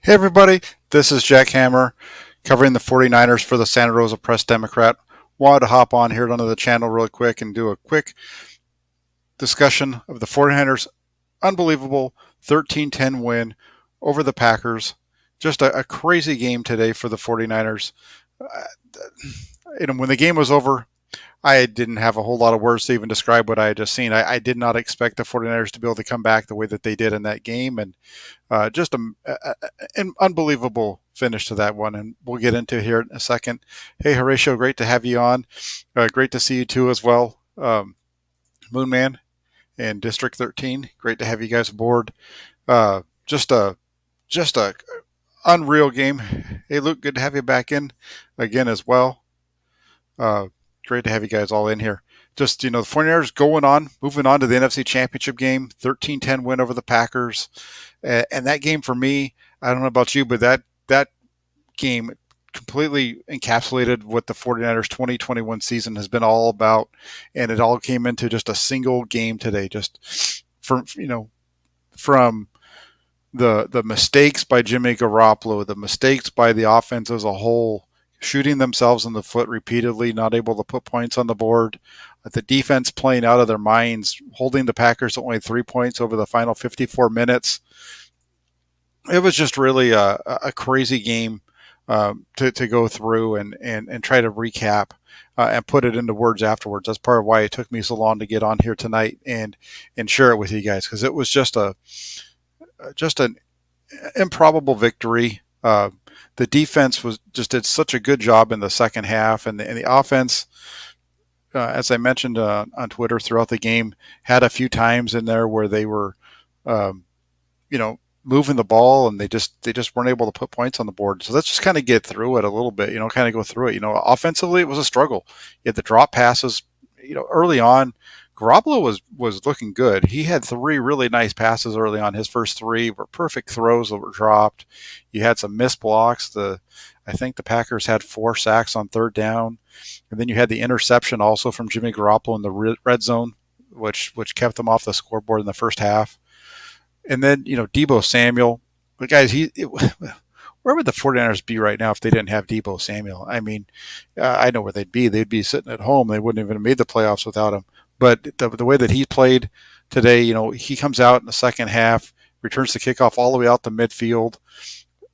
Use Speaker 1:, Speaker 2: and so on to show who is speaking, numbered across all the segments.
Speaker 1: Hey, everybody, this is Jack Hammer covering the 49ers for the Santa Rosa Press Democrat. Wanted to hop on here onto the channel really quick and do a quick discussion of the 49ers' unbelievable 13-10 win over the Packers. Just a crazy game today for the 49ers. When the game was over, I didn't have a whole lot of words to even describe what I had just seen. I did not expect the 49ers to be able to come back the way that they did in that game. And an unbelievable finish to that one, and we'll get into here in a second. Hey, Horatio, great to have you on. Great to see you too as well. Moonman and District 13, great to have you guys aboard. Uh, just a just a unreal game. Hey, Luke, good to have you back in again as well. Uh, Great to have you guys all in here. Just, the 49ers moving on to the NFC Championship game, 13-10 win over the Packers. And that game for me, I don't know about you, but that game completely encapsulated what the 49ers 2021 season has been all about. And it all came into just a single game today, just from the mistakes by Jimmy Garoppolo, the mistakes by the offense as a whole, shooting themselves in the foot repeatedly, not able to put points on the board. The defense playing out of their minds, holding the Packers to only 3 points over the final 54 minutes. It was just really a crazy game to go through and try to recap and put it into words afterwards. That's part of why it took me so long to get on here tonight and share it with you guys, because it was just an improbable victory. The defense did such a good job in the second half, and the offense, as I mentioned on Twitter throughout the game, had a few times in there where they were, moving the ball, and they just weren't able to put points on the board. So let's just kind of get through it a little bit. Kind of go through it. Offensively, it was a struggle. You had the drop passes. Early on, Garoppolo was looking good. He had 3 really nice passes early on. His first 3 were perfect throws that were dropped. You had some missed blocks. I think the Packers had 4 sacks on third down, and then you had the interception also from Jimmy Garoppolo in the red zone, which kept them off the scoreboard in the first half. And then Deebo Samuel, but guys, where would the 49ers be right now if they didn't have Deebo Samuel? I mean, I know where they'd be. They'd be sitting at home. They wouldn't even have made the playoffs without him. But the way that he played today, he comes out in the second half, returns the kickoff all the way out to midfield,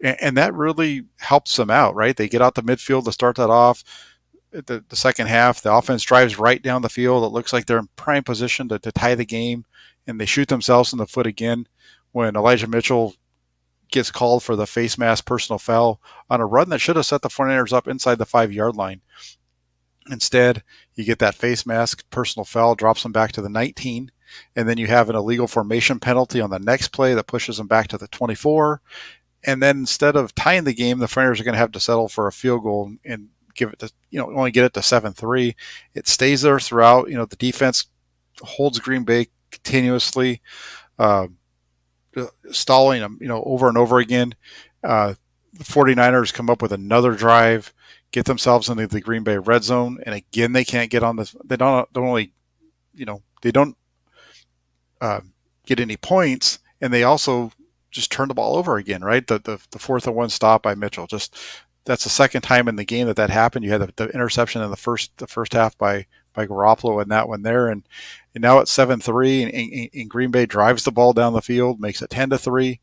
Speaker 1: and that really helps them out, right? They get out to midfield to start that off. The second half, the offense drives right down the field. It looks like they're in prime position to tie the game, and they shoot themselves in the foot again when Elijah Mitchell gets called for the face mask personal foul on a run that should have set the 49ers up inside the 5-yard line. Instead, you get that face mask personal foul, drops them back to the 19, and then you have an illegal formation penalty on the next play that pushes them back to the 24. And then instead of tying the game, the 49ers are going to have to settle for a field goal and give it to, only get it to 7-3. It stays there throughout. The defense holds Green Bay continuously, stalling them, over and over again. The 49ers come up with another drive, get themselves into the Green Bay red zone, and again they can't get on this. They don't get any points, and they also just turn the ball over again. Right, the 4th and 1 stop by Mitchell. Just that's the second time in the game that happened. You had the interception in the first half by Garoppolo, and that one there, and now it's 7-3, and Green Bay drives the ball down the field, makes it 10-3.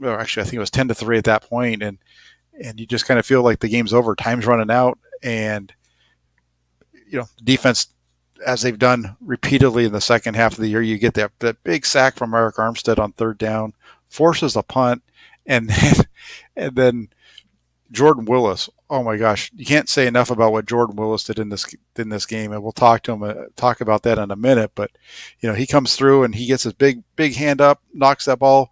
Speaker 1: Actually, I think it was 10-3 at that point, and you just kind of feel like the game's over, time's running out, and defense, as they've done repeatedly in the second half of the year, you get that big sack from Eric Armstead on third down, forces a punt, and then Jordan Willis. Oh my gosh, you can't say enough about what Jordan Willis did in this game, and we'll talk about that in a minute. But he comes through and he gets his big hand up, knocks that ball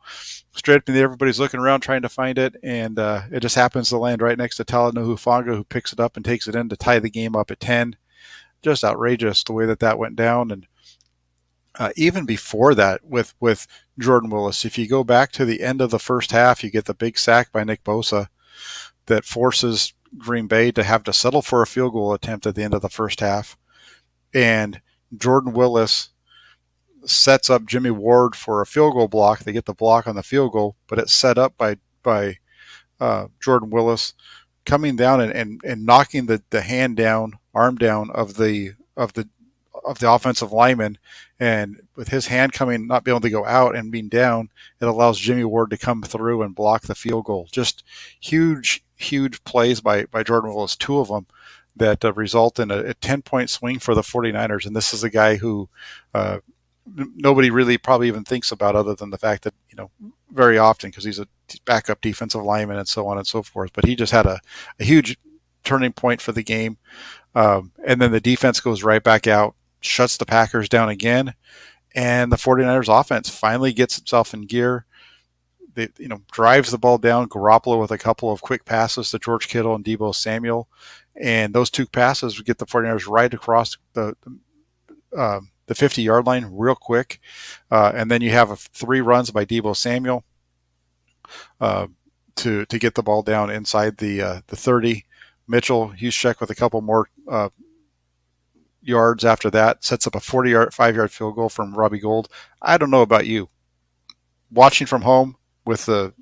Speaker 1: straight up in the air. Everybody's looking around trying to find it, and it just happens to land right next to Talanoa Hufanga, who picks it up and takes it in to tie the game up at 10. Just outrageous the way that went down. And even before that, with Jordan Willis, if you go back to the end of the first half, you get the big sack by Nick Bosa that forces Green Bay to have to settle for a field goal attempt at the end of the first half. And Jordan Willis sets up Jimmy Ward for a field goal block. They get the block on the field goal, but it's set up by by Jordan Willis, coming down and knocking the arm down of the offensive lineman, and with his hand coming, not being able to go out and being down, it allows Jimmy Ward to come through and block the field goal. Just huge plays by Jordan Willis, two of them that result in a 10-point swing for the 49ers. And this is a guy who nobody really probably even thinks about, other than the fact that, very often, because he's a backup defensive lineman and so on and so forth. But he just had a huge turning point for the game. And then the defense goes right back out, shuts the Packers down again, and the 49ers offense finally gets itself in gear. They, drives the ball down. Garoppolo with a couple of quick passes to George Kittle and Deebo Samuel, and those two passes would get the 49ers right across the 50-yard line real quick. And then you have 3 runs by Deebo Samuel to get the ball down inside the 30. Mitchell Juszczyk with a couple more yards after that sets up a 5-yard field goal from Robbie Gould. I don't know about you. Watching from home with the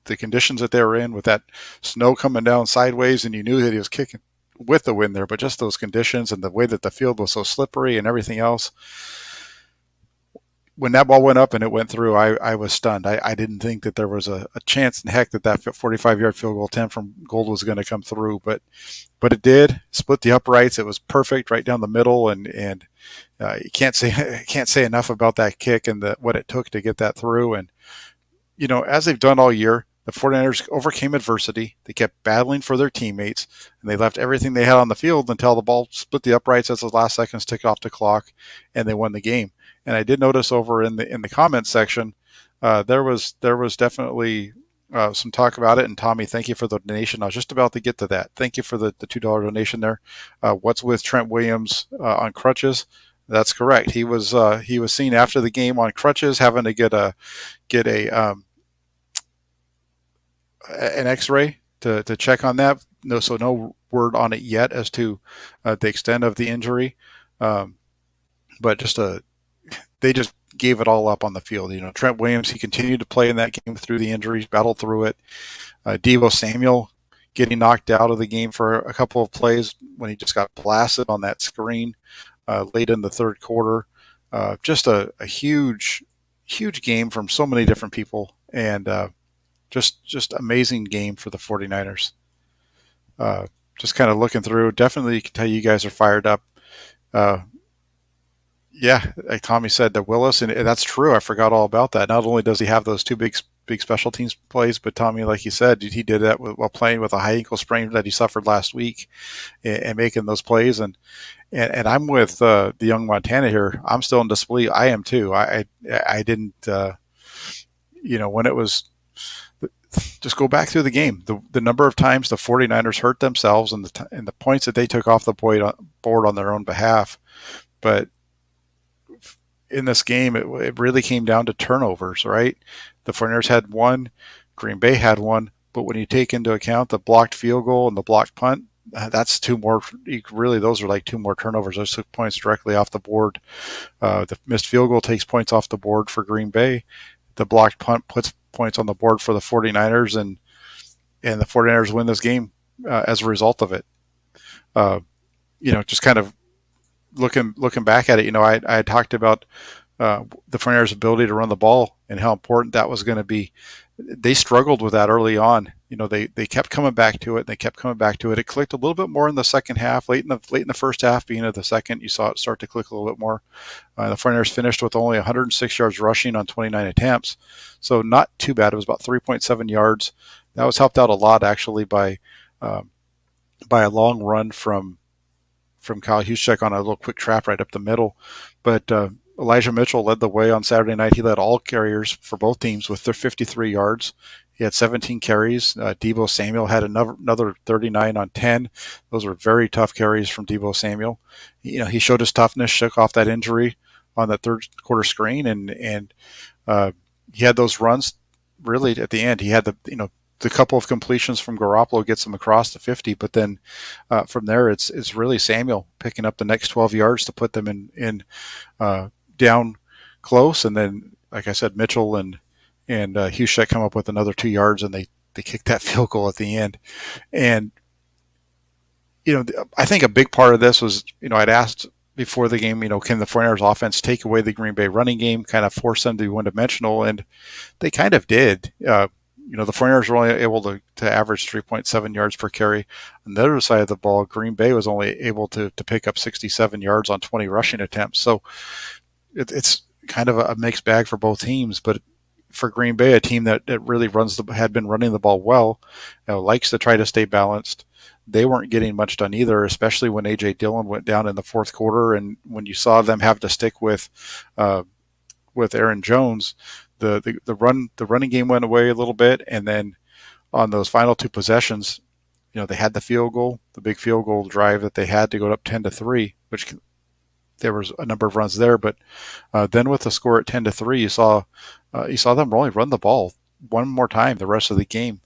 Speaker 1: conditions that they were in, with that snow coming down sideways, and you knew that he was kicking with the wind there, but just those conditions and the way that the field was so slippery and everything else. When that ball went up and it went through, I was stunned. I didn't think that there was a chance in heck that 45-yard field goal attempt from Gould was going to come through, but it did. Split the uprights. It was perfect right down the middle, and you can't say enough about that kick and what it took to get that through. And as they've done all year, the 49ers overcame adversity. They kept battling for their teammates, and they left everything they had on the field until the ball split the uprights as the last seconds ticked off the clock, and they won the game. And I did notice over in the comments section, there was definitely some talk about it. And Tommy, thank you for the donation. I was just about to get to that. Thank you for the $2 donation there. What's with Trent Williams on crutches? That's correct. He was seen after the game on crutches, having to get an X-ray to check on that. No word on it yet as to the extent of the injury, but they just gave it all up on the field. Trent Williams, he continued to play in that game through the injuries, battled through it. Deebo Samuel getting knocked out of the game for a couple of plays when he just got blasted on that screen late in the third quarter. Just a huge game from so many different people, and just amazing game for the 49ers. Just kind of looking through, definitely you can tell you guys are fired up. Yeah, like Tommy said, the Willis, and that's true. I forgot all about that. Not only does he have those 2 big special teams plays, but Tommy, like you said, he did that while playing with a high ankle sprain that he suffered last week, and making those plays. And I'm with the young Montana here. I'm still in disbelief. I am too. I didn't, when it was. Just go back through the game. The number of times the 49ers hurt themselves and the points that they took off the board on their own behalf. But in this game, it really came down to turnovers, right? The 49ers had 1, Green Bay had 1, but when you take into account the blocked field goal and the blocked punt, that's 2 more. Really, those are like 2 more turnovers. Those took points directly off the board. The missed field goal takes points off the board for Green Bay. The blocked punt puts points on the board for the 49ers, and the 49ers win this game as a result of it. Just kind of looking back at it, I had talked about the 49ers' ability to run the ball and how important that was going to be. They struggled with that early on. They kept coming back to it. They kept coming back to it. It clicked a little bit more in the second half. Late in the first half, beginning of the second, you saw it start to click a little bit more. The 49ers finished with only 106 yards rushing on 29 attempts, so not too bad. It was about 3.7 yards. That was helped out a lot actually by a long run from Kyle Juszczyk on a little quick trap right up the middle. But Elijah Mitchell led the way on Saturday night. He led all carriers for both teams with their 53 yards. He had 17 carries. Deebo Samuel had another 39 on 10. Those were very tough carries from Deebo Samuel. He showed his toughness, shook off that injury on that third quarter screen, and he had those runs really at the end. He had the couple of completions from Garoppolo gets him across the 50, but then from there it's really Samuel picking up the next 12 yards to put them in down close, and then like I said, Mitchell and Juszczyk come up with another 2 yards, and they kicked that field goal at the end. And I think a big part of this was, I'd asked before the game, can the 49ers offense take away the Green Bay running game, kind of force them to be one-dimensional, and they kind of did. The 49ers were only able to average 3.7 yards per carry. On the other side of the ball, Green Bay was only able to pick up 67 yards on 20 rushing attempts. So it's kind of a mixed bag for both teams, but for Green Bay, a team that really had been running the ball well, likes to try to stay balanced. They weren't getting much done either, especially when A.J. Dillon went down in the fourth quarter, and when you saw them have to stick with Aaron Jones, the running game went away a little bit, and then on those final two possessions, they had the field goal, the big field goal drive that they had to go up 10-3, which there was a number of runs there, but then with the score at 10-3, you saw them only run the ball one more time the rest of the game.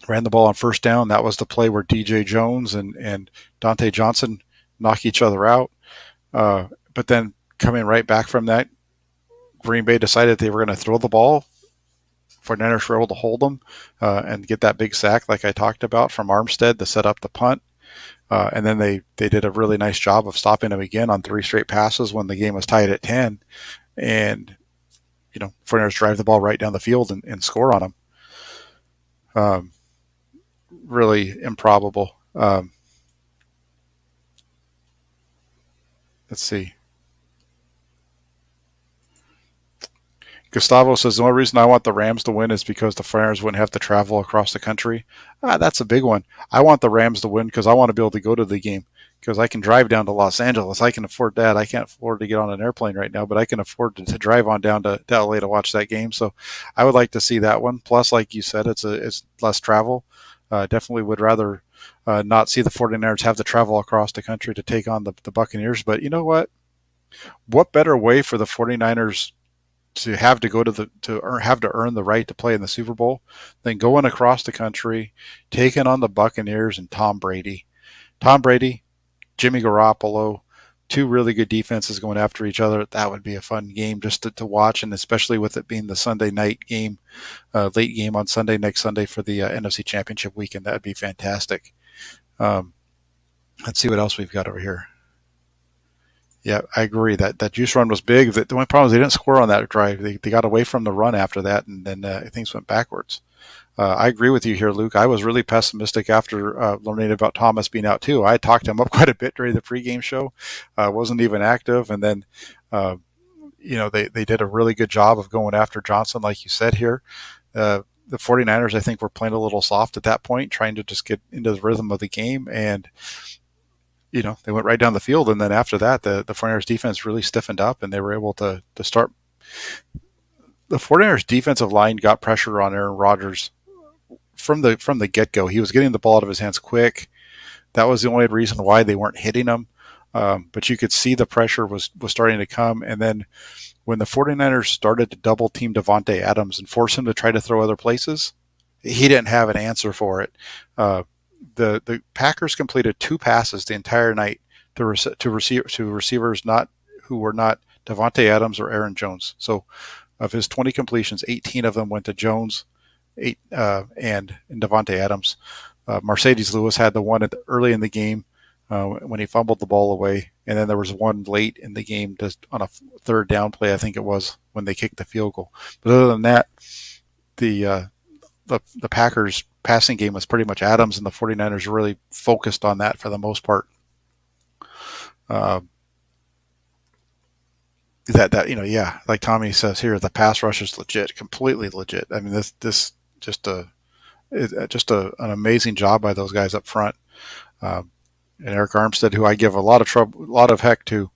Speaker 1: Ran the ball on first down. That was the play where DJ Jones and Dante Johnson knock each other out. But then coming right back from that, Green Bay decided they were going to throw the ball. 49ers were able to hold them and get that big sack like I talked about from Armstead to set up the punt. And then they did a really nice job of stopping him again on 3 straight passes when the game was tied at 10. And, 49ers drive the ball right down the field and score on them. Really improbable. Let's see. Gustavo says the only reason I want the Rams to win is because the 49ers wouldn't have to travel across the country. That's a big one. I want the Rams to win because I want to be able to go to the game because I can drive down to Los Angeles. I can afford that. I can't afford to get on an airplane right now, but I can afford to drive on down to LA to watch that game. So I would like to see that one. Plus, like you said, it's less travel. Definitely would rather not see the 49ers have to travel across the country to take on the Buccaneers. But you know what? What better way for the 49ers to have to go have to earn the right to play in the Super Bowl than going across the country, taking on the Buccaneers and Tom Brady. Tom Brady, Jimmy Garoppolo, 2 really good defenses going after each other. That would be a fun game just to watch, and especially with it being the Sunday night game, late game on next Sunday for the NFC Championship weekend. That would be fantastic. Let's see what else we've got over here. Yeah, I agree. That juice run was big. The only problem is they didn't score on that drive. They got away from the run after that, and then things went backwards. I agree with you here, Luke. I was really pessimistic after learning about Thomas being out too. I talked him up quite a bit during the pregame show. Wasn't even active, and then they did a really good job of going after Johnson, like you said here. The 49ers, I think, were playing a little soft at that point, trying to just get into the rhythm of the game, and they went right down the field. And then after that, the 49ers defense really stiffened up, and they were able to start. The 49ers defensive line got pressure on Aaron Rodgers from the get-go. He was getting the ball out of his hands quick. That was the only reason why they weren't hitting him. But you could see the pressure was starting to come. And then when the 49ers started to double team Davante Adams and force him to try to throw other places, he didn't have an answer for it. The Packers completed 2 passes the entire night to receivers who were not Davante Adams or Aaron Jones. So of his 20 completions, 18 of them went to Jones, 8 and Davante Adams. Mercedes Lewis had the one early in the game when he fumbled the ball away, and then there was one late in the game just on a 3rd down play, I think it was, when they kicked the field goal. But other than that, the Packers passing game was pretty much Adams, and the 49ers really focused on that for the most part. Like Tommy says here, the pass rush is legit, completely legit. I mean, this just an amazing job by those guys up front. And Eric Armstead, who I give a lot of heck to,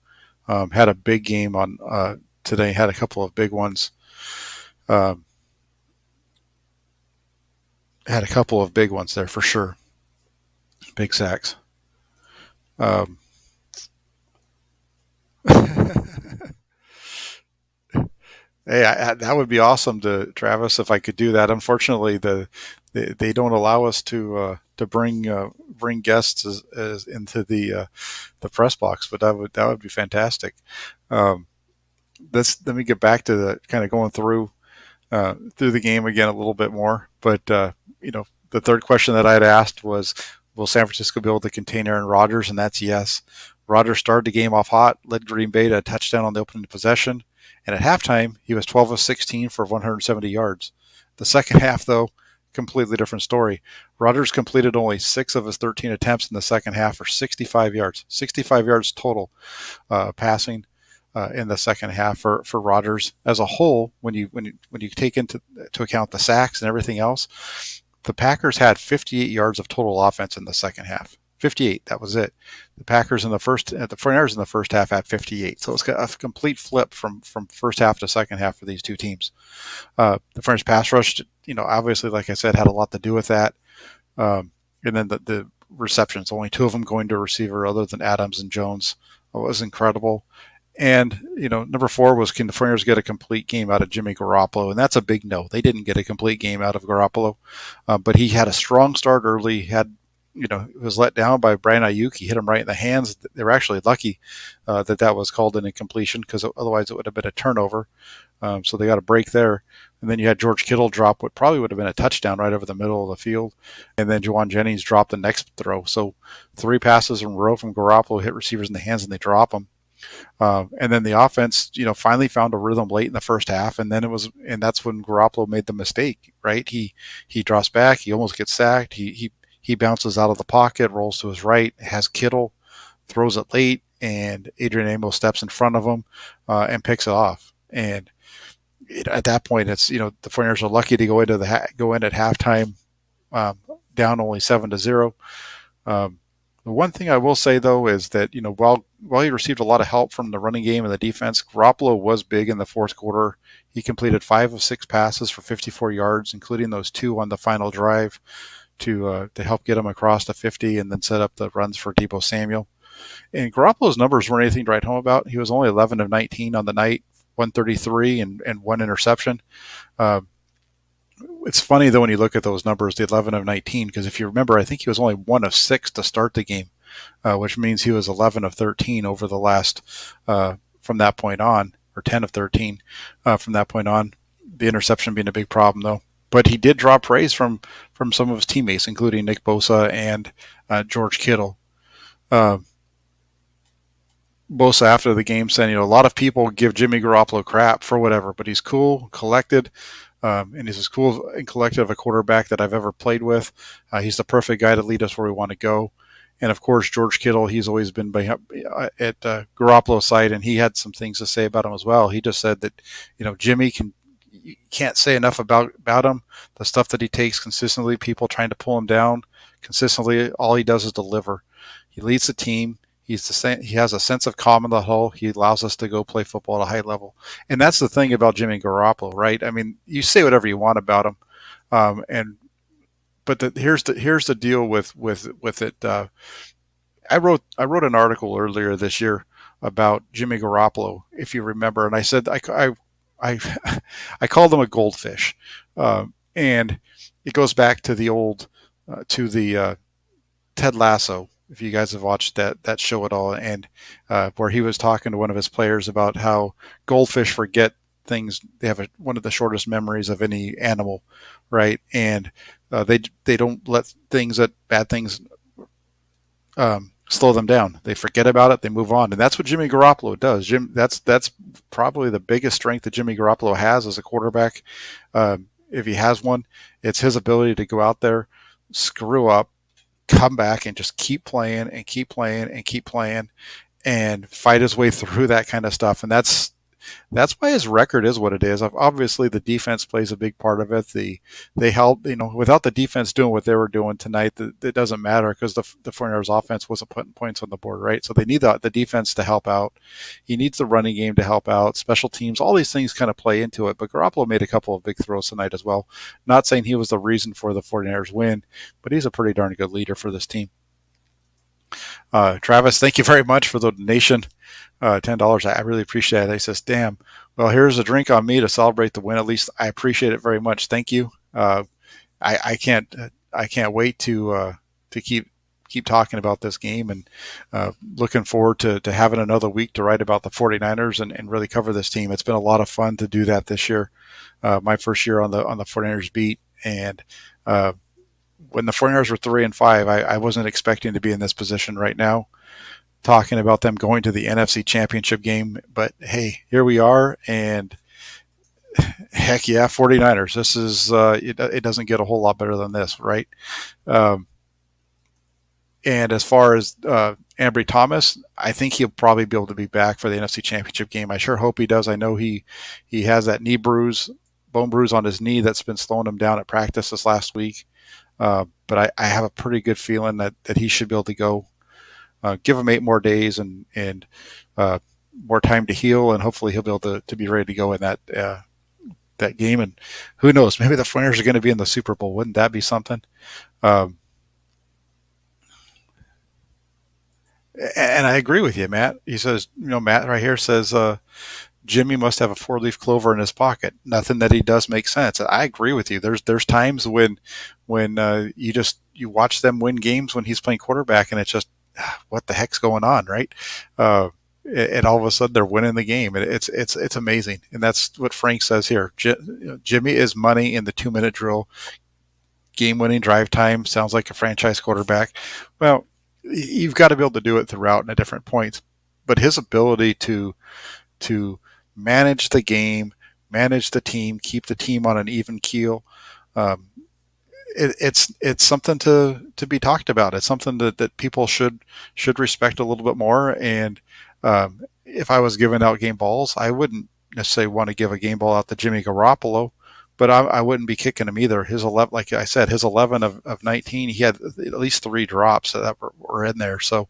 Speaker 1: had a big game on today. Had a couple of big ones. Had a couple of big ones there for sure. Big sacks. Hey, that would be awesome, to Travis, if I could do that. Unfortunately, they don't allow us to bring guests as into the press box, but that would be fantastic. Let me get back to the kind of going through through the game again a little bit more. But the third question that I'd asked was, will San Francisco be able to contain Aaron Rodgers? And that's yes. Rodgers started the game off hot, led Green Bay to a touchdown on the opening possession, and at halftime he was 12 of 16 for 170 yards. The second half, though, completely different story. Rodgers completed only 6 of his 13 attempts in the second half for 65 yards. 65 yards total passing in the second half for Rodgers as a whole. When you take into account the sacks and everything else, the Packers had 58 yards of total offense in the second half. 58, that was it. The 49ers in the first half had 58. So it's a complete flip from first half to second half for these two teams. The 49ers pass rush, obviously, like I said, had a lot to do with that. And then the receptions, only 2 of them going to a receiver other than Adams and Jones. It was incredible. And, number 4 was, can the 49ers get a complete game out of Jimmy Garoppolo? And that's a big no. They didn't get a complete game out of Garoppolo. But he had a strong start early. He was let down by Brian Ayuk. He hit him right in the hands. They were actually lucky that was called an incompletion, because otherwise it would have been a turnover. So they got a break there. And then you had George Kittle drop what probably would have been a touchdown right over the middle of the field. And then Juwan Jennings dropped the next throw. So 3 passes in a row from Garoppolo hit receivers in the hands and they drop them. And then the offense, finally found a rhythm late in the first half, and that's when Garoppolo made the mistake, right? He drops back, he almost gets sacked, he bounces out of the pocket, rolls to his right, has Kittle, throws it late, and Adrian Amos steps in front of him and picks it off. And at that point, it's the 49ers are lucky to go in at halftime down only 7-0. The one thing I will say, though, is that, while he received a lot of help from the running game and the defense, Garoppolo was big in the fourth quarter. He completed 5 of 6 passes for 54 yards, including those 2 on the final drive to help get him across the 50 and then set up the runs for Deebo Samuel. And Garoppolo's numbers weren't anything to write home about. He was only 11 of 19 on the night, 133 and 1 interception. It's funny, though, when you look at those numbers, the 11 of 19, because if you remember, I think he was only 1 of 6 to start the game, which means he was 11 of 13 over the last, from that point on, or 10 of 13 from that point on. The interception being a big problem, though. But he did draw praise from some of his teammates, including Nick Bosa and George Kittle. Bosa, after the game, said, a lot of people give Jimmy Garoppolo crap for whatever, but he's cool, collected, and he's as cool and collected of a quarterback that I've ever played with. He's the perfect guy to lead us where we want to go. And, of course, George Kittle, he's always been at Garoppolo's side, and he had some things to say about him as well. He just said that, Jimmy you can't say enough about him. The stuff that he takes consistently, people trying to pull him down consistently, all he does is deliver. He leads the team. He has a sense of calm in the hull. He allows us to go play football at a high level. And that's the thing about Jimmy Garoppolo, right? I mean, you say whatever you want about him. But here's the deal with it. I wrote an article earlier this year about Jimmy Garoppolo, if you remember, and I said I called him a goldfish, and it goes back to the old Ted Lasso. If you guys have watched that show at all, and where he was talking to one of his players about how goldfish forget things. They have one of the shortest memories of any animal, right? And they don't let bad things slow them down. They forget about it. They move on, and that's what Jimmy Garoppolo does. That's probably the biggest strength that Jimmy Garoppolo has as a quarterback. If he has one, it's his ability to go out there, screw up, come back, and just keep playing and keep playing and keep playing, and fight his way through that kind of stuff. And that's why his record is what it is. Obviously, the defense plays a big part of it. They help, without the defense doing what they were doing tonight, it doesn't matter, because the 49ers offense wasn't putting points on the board, right? So they need the defense to help out. He needs the running game to help out, special teams, all these things kind of play into it. But Garoppolo made a couple of big throws tonight as well. Not saying he was the reason for the 49ers win, but he's a pretty darn good leader for this team. Travis, thank you very much for the donation. $10. I really appreciate it. He says, damn, well, here's a drink on me to celebrate the win. At least I appreciate it very much. Thank you. I can't wait to keep keep talking about this game, and looking forward to having another week to write about the 49ers and really cover this team. It's been a lot of fun to do that this year. My first year on the 49ers beat, and when the 49ers were 3-5, I wasn't expecting to be in this position right now, talking about them going to the NFC Championship game. But hey, here we are, and heck yeah, 49ers. This is it doesn't get a whole lot better than this, right? Um, and as far as Ambry Thomas, I think he'll probably be able to be back for the NFC Championship game. I sure hope he does. I know he has that bone bruise on his knee that's been slowing him down at practice this last week. But I have a pretty good feeling that he should be able to go. Give him 8 more days and more time to heal, and hopefully he'll be able to be ready to go in that game. And who knows, maybe the 49ers are going to be in the Super Bowl. Wouldn't that be something? And I agree with you, Matt. He says, Matt right here says, Jimmy must have a 4-leaf clover in his pocket. Nothing that he does makes sense. I agree with you. There's times when you watch them win games when he's playing quarterback, and it's just, what the heck's going on, right? And all of a sudden they're winning the game. It's amazing. And that's what Frank says here. Jimmy is money in the 2-minute drill. Game-winning drive time. Sounds like a franchise quarterback. Well, you've got to be able to do it throughout and at different points. But his ability to manage the game, manage the team, keep the team on an even keel, it's something to be talked about. It's something that people should respect a little bit more. And if I was giving out game balls, I wouldn't necessarily want to give a game ball out to Jimmy Garoppolo, but I wouldn't be kicking him either. His 11, like I said, his 11 of 19, he had at least 3 drops that were in there. So,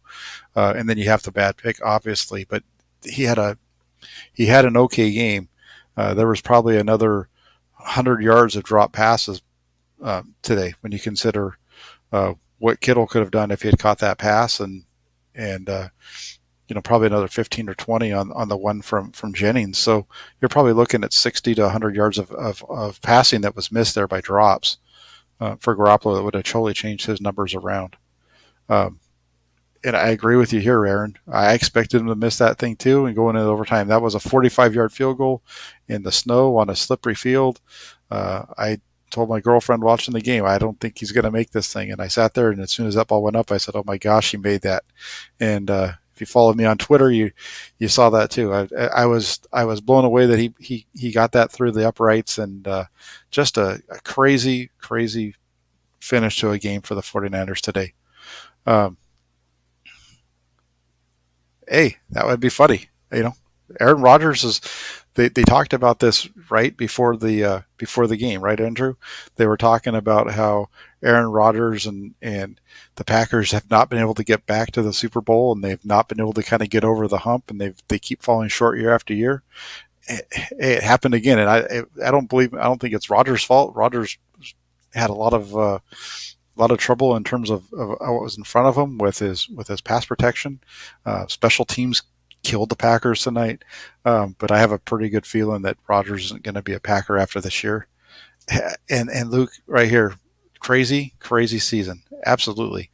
Speaker 1: and then you have the bad pick, obviously, but he had an okay game. There was probably another 100 yards of drop passes today when you consider what Kittle could have done if he had caught that pass, and probably another 15 or 20 on the one from Jennings. So you're probably looking at 60 to 100 yards of passing that was missed there by drops for Garoppolo. That would have totally changed his numbers around. And I agree with you here, Aaron. I expected him to miss that thing too and go into overtime. That was a 45-yard field goal in the snow on a slippery field. I told my girlfriend watching the game, I don't think he's going to make this thing. And I sat there, and as soon as that ball went up, I said, oh my gosh, he made that. And if you followed me on Twitter, you saw that too. I was blown away that he got that through the uprights, and just a crazy finish to a game for the 49ers today. Hey, that would be funny. Aaron Rodgers they talked about this right before the game, right, Andrew? They were talking about how Aaron Rodgers and the Packers have not been able to get back to the Super Bowl, and they've not been able to kind of get over the hump, and they keep falling short year after year. It happened again, and I don't think it's Rodgers' fault. Rodgers had a lot of trouble in terms of what was in front of him with his pass protection. Special teams killed the Packers tonight, but I have a pretty good feeling that Rodgers isn't going to be a Packer after this year. And Luke, right here, crazy season, absolutely.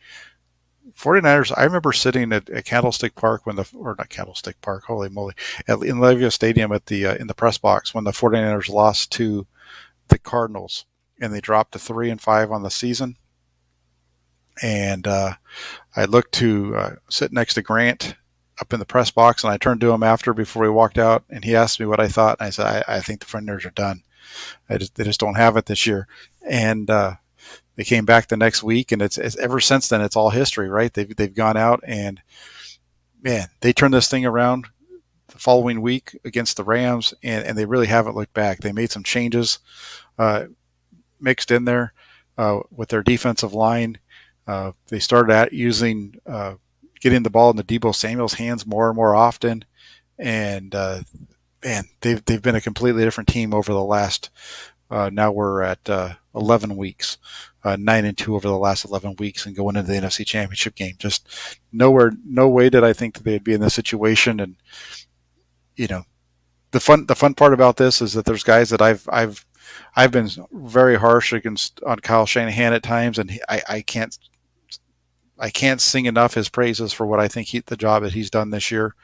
Speaker 1: 49ers, I remember sitting at Candlestick Park not Candlestick Park, holy moly, in Levios Stadium in the press box when the 49ers lost to the Cardinals, and they dropped to 3-5 on the season. And I looked to sit next to Grant up in the press box, and I turned to him before we walked out, and he asked me what I thought, and I said, I think the 49ers are done. They just don't have it this year. And they came back the next week, and it's ever since then, it's all history, right? They've gone out, and man, they turned this thing around the following week against the Rams, and they really haven't looked back. They made some changes mixed in there with their defensive line. They started getting the ball in the Deebo Samuel's hands more and more often, and man, they've been a completely different team over the last. Now we're at 11 weeks, 9-2 over the last 11 weeks, and going into the NFC Championship game. Just no way did I think that they'd be in this situation. And the fun part about this is that there's guys that I've been very harsh on Kyle Shanahan at times, and I can't sing enough his praises for what I think the job that he's done this year.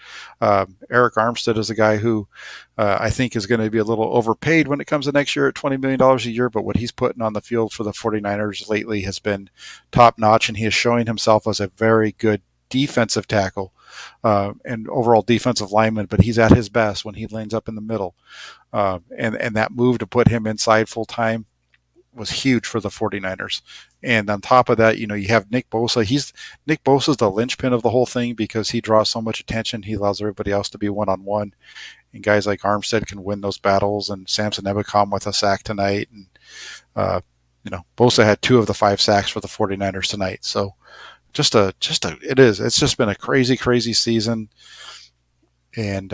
Speaker 1: Eric Armstead is a guy who I think is going to be a little overpaid when it comes to next year at $20 million a year, but what he's putting on the field for the 49ers lately has been top notch, and he is showing himself as a very good defensive tackle and overall defensive lineman, but he's at his best when he lands up in the middle. And that move to put him inside full time was huge for the 49ers. And on top of that, you have Nick Bosa. Nick Bosa is the linchpin of the whole thing because he draws so much attention. He allows everybody else to be one-on-one. And guys like Armstead can win those battles, and Samson Ebukam with a sack tonight. And, Bosa had 2 of the 5 sacks for the 49ers tonight. So it's just been a crazy, crazy season. And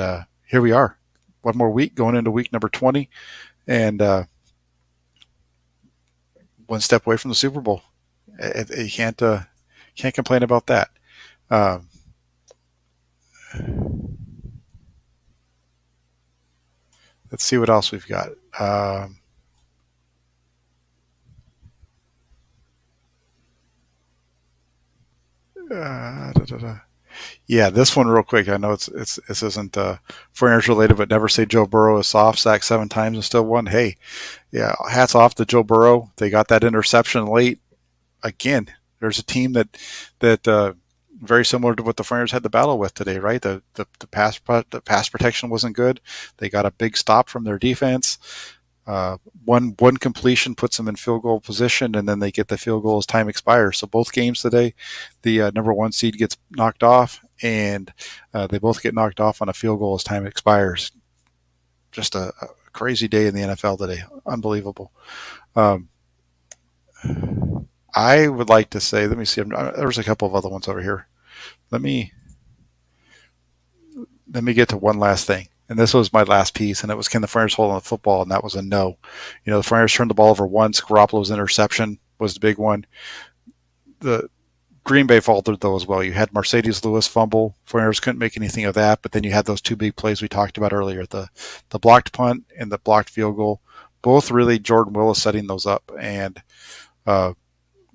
Speaker 1: here we are. One more week going into week number 20. And, one step away from the Super Bowl. You can't complain about that. Let's see what else we've got. Yeah, this one real quick. I know this isn't 49ers related, but never say Joe Burrow is soft. Sacked 7 times and still won. Hey, yeah, hats off to Joe Burrow. They got that interception late. Again, there's a team that very similar to what the 49ers had to battle with today, right? The pass protection wasn't good. They got a big stop from their defense. One completion puts them in field goal position, and then they get the field goal as time expires. So both games today, the number 1 seed gets knocked off, and they both get knocked off on a field goal as time expires. Just a crazy day in the NFL today. Unbelievable. I would like to say, let me see. There's a couple of other ones over here. Let me get to one last thing. And this was my last piece, and it was, can the 49ers hold on the football? And that was a no. The 49ers turned the ball over once. Garoppolo's interception was the big one. The Green Bay faltered, though, as well. You had Mercedes Lewis fumble. 49ers couldn't make anything of that, but then you had those 2 big plays we talked about earlier, the blocked punt and the blocked field goal. Both really Jordan Willis setting those up, and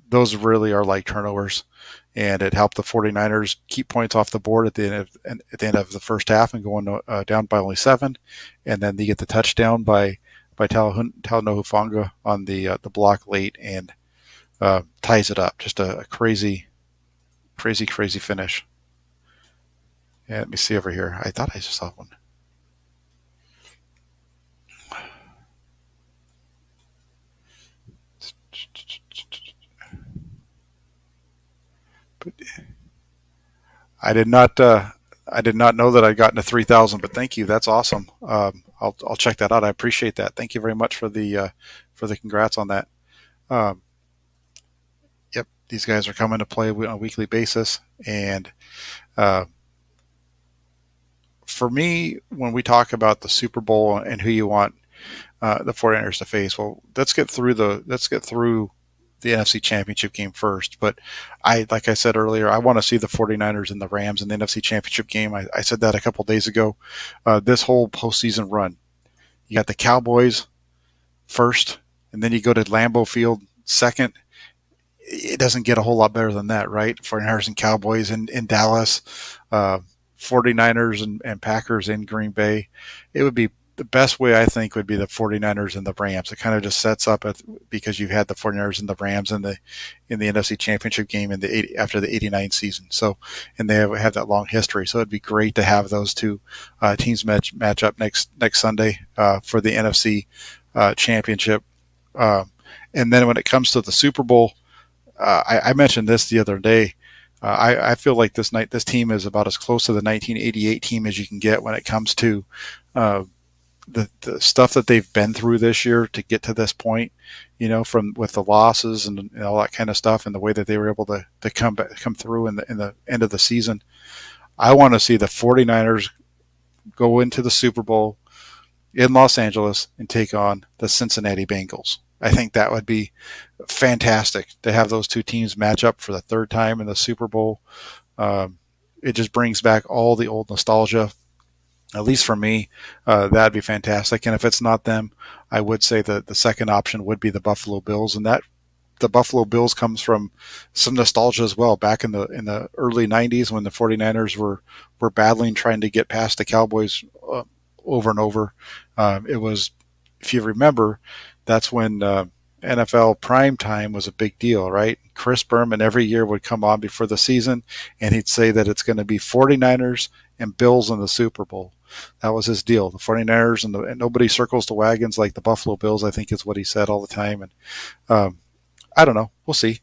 Speaker 1: those really are like turnovers. And it helped the 49ers keep points off the board at the end of the first half and going down by only 7. And then they get the touchdown by Talanoa Hufanga on the block late and ties it up. Just a crazy, crazy, crazy finish. Yeah, let me see over here. I thought I just saw one. But I did not know that I'd gotten to 3,000, but thank you. That's awesome. I'll check that out. I appreciate that. Thank you very much for the congrats on that. Yep, these guys are coming to play on a weekly basis, and for me, when we talk about the Super Bowl and who you want the 49ers to face, well, let's get through the NFC Championship game first. But like I said earlier, I want to see the 49ers and the Rams in the NFC Championship game. I said that a couple of days ago. This whole postseason run, you got the Cowboys first, and then you go to Lambeau Field second. It doesn't get a whole lot better than that, right? 49ers and Cowboys in Dallas, 49ers and Packers in Green Bay. It would be the best way, I think, would be the 49ers and the Rams. It kind of just sets up because you've had the 49ers and the Rams in the NFC Championship game after the 89 season. So, and they have that long history. So it'd be great to have those 2 teams match up next Sunday for the NFC Championship. And then when it comes to the Super Bowl, I mentioned this the other day. I feel like this team is about as close to the 1988 team as you can get when it comes to the stuff that they've been through this year to get to this point, with the losses and all that kind of stuff, and the way that they were able to come through in the end of the season. I want to see the 49ers go into the Super Bowl in Los Angeles and take on the Cincinnati Bengals. I think that would be fantastic to have those 2 teams match up for the 3rd time in the Super Bowl. It just brings back all the old nostalgia. At least for me, that'd be fantastic. And if it's not them, I would say that the second option would be the Buffalo Bills, and that the Buffalo Bills comes from some nostalgia as well. Back in the early 90s when the 49ers were battling, trying to get past the Cowboys over and over. It was, if you remember, that's when NFL prime time was a big deal, right? Chris Berman every year would come on before the season, and he'd say that it's going to be 49ers and Bills in the Super Bowl. That was his deal. The 49ers and nobody circles the wagons like the Buffalo Bills, I think is what he said all the time. And I don't know. We'll see.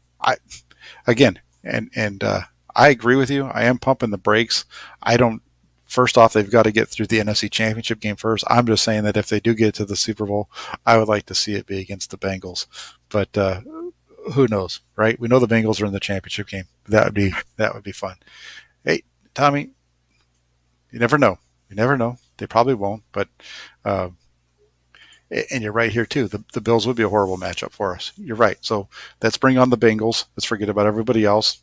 Speaker 1: Again, I agree with you. I am pumping the brakes. I don't. First off, they've got to get through the NFC Championship game first. I'm just saying that if they do get to the Super Bowl, I would like to see it be against the Bengals. But who knows, right? We know the Bengals are in the championship game. That would be fun. Hey, Tommy, you never know. You never know. They probably won't, but and you're right here too. The Bills would be a horrible matchup for us. You're right. So let's bring on the Bengals. Let's forget about everybody else.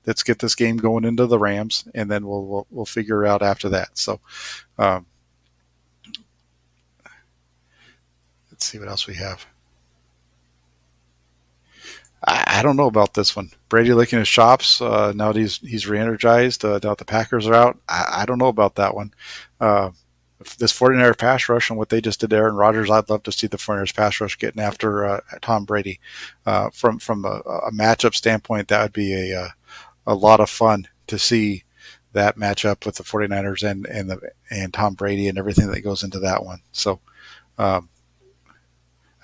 Speaker 1: Let's get this game going into the Rams, and then we'll figure out after that. So let's see what else we have. I don't know about this one. Brady licking his chops. Now that he's re-energized. Now that the Packers are out. I don't know about that one. This 49ers pass rush and what they just did to Aaron Rodgers, I'd love to see the 49ers pass rush getting after Tom Brady. From a matchup standpoint, that would be a lot of fun to see that matchup with the 49ers and Tom Brady and everything that goes into that one. So I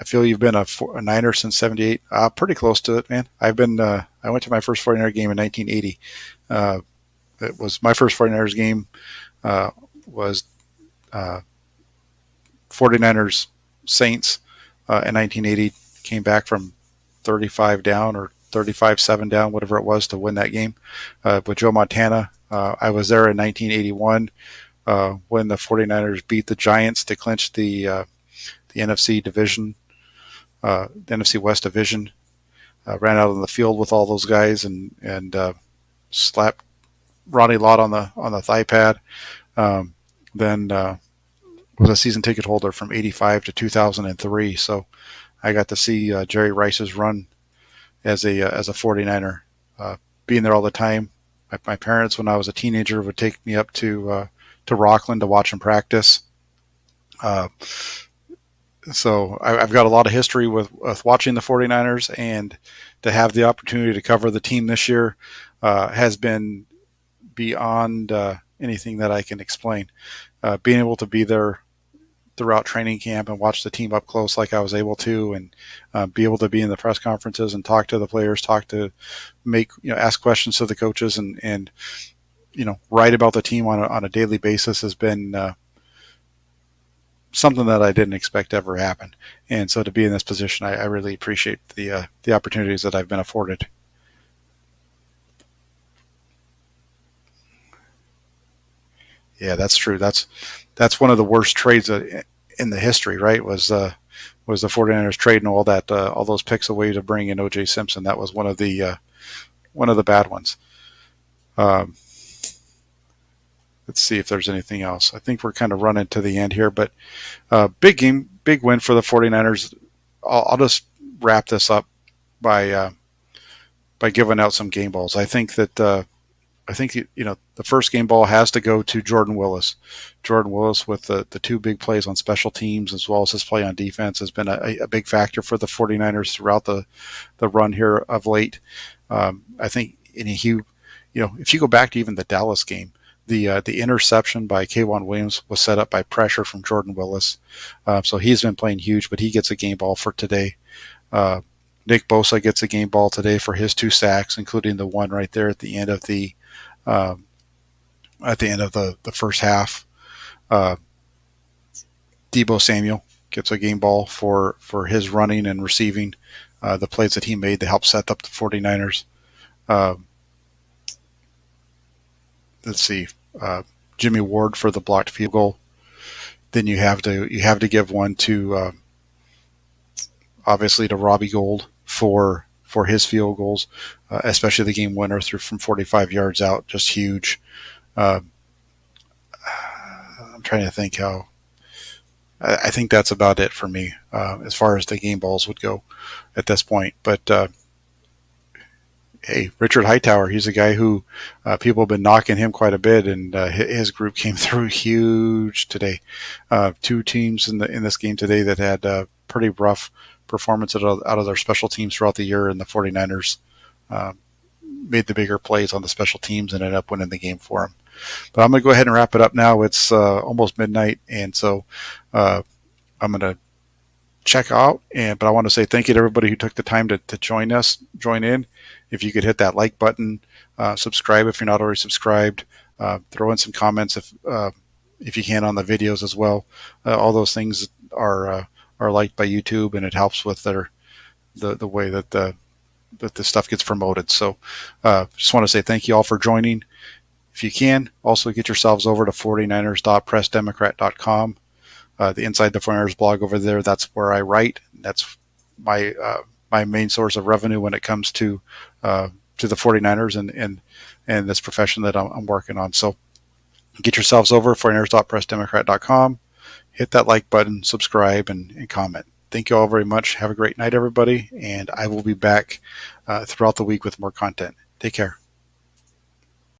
Speaker 1: feel you've been a Niner since '78. Pretty close to it, man. I went to my first 49er game in 1980. It was my first 49ers game was 49ers Saints in 1980. Came back from 35 down or 35-7 down, whatever it was, to win that game with Joe Montana. I was there in 1981 when the 49ers beat the Giants to clinch the NFC division, the NFC West division. Ran out on the field with all those guys and slapped Ronnie Lott on the thigh pad. Then was a season ticket holder from '85 to 2003. So I got to see Jerry Rice's run as a 49er, being there all the time. My parents, when I was a teenager, would take me up to Rockland to watch him practice. So I've got a lot of history with watching the 49ers, and to have the opportunity to cover the team this year has been beyond anything that I can explain. Being able to be there throughout training camp and watch the team up close like I was able to, and be able to be in the press conferences and talk to the players, ask questions to the coaches and write about the team on a daily basis has been something that I didn't expect to ever happen. And so to be in this position, I really appreciate the opportunities that I've been afforded. Yeah, that's true. That's one of the worst trades in the history, right? Was the 49ers trading all those picks away to bring in O.J. Simpson. That was one of the bad ones. Let's see if there's anything else. I think we're kind of running to the end here, but big game, big win for the 49ers. I'll just wrap this up by giving out some game balls. I think that the first game ball has to go to Jordan Willis. Jordan Willis with the two big plays on special teams as well as his play on defense has been a big factor for the 49ers throughout the run here of late. I think if you go back to even the Dallas game, the interception by K'Wan Williams was set up by pressure from Jordan Willis. So he's been playing huge, but he gets a game ball for today. Nick Bosa gets a game ball today for his 2 sacks, including the one right there at the end of the first half. Deebo Samuel gets a game ball for his running and receiving the plays that he made to help set up the 49ers. Let's see, Jimmy Ward for the blocked field goal. Then you have to give one to obviously to Robbie Gould for his field goals, especially the game winner from 45 yards out, just huge. I'm trying to think how. I think that's about it for me as far as the game balls would go at this point. But hey, Richard Hightower, he's a guy who people have been knocking him quite a bit, and his group came through huge today. Two teams in this game today that had pretty rough performance out of their special teams throughout the year, and the 49ers made the bigger plays on the special teams and ended up winning the game for them. But I'm going to go ahead and wrap it up now. It's almost midnight, and so I'm going to check out. But I want to say thank you to everybody who took the time to join in. If you could hit that like button, subscribe if you're not already subscribed, throw in some comments if you can on the videos as well. All those things are liked by YouTube, and it helps with the way that the stuff gets promoted. So just want to say thank you all for joining. If you can, also get yourselves over to 49ers.pressdemocrat.com. The Inside the 49ers blog over there, that's where I write. That's my main source of revenue when it comes to the 49ers and this profession that I'm working on. So get yourselves over, 49ers.pressdemocrat.com. Hit that like button, subscribe, and comment. Thank you all very much. Have a great night, everybody, and I will be back throughout the week with more content. Take care.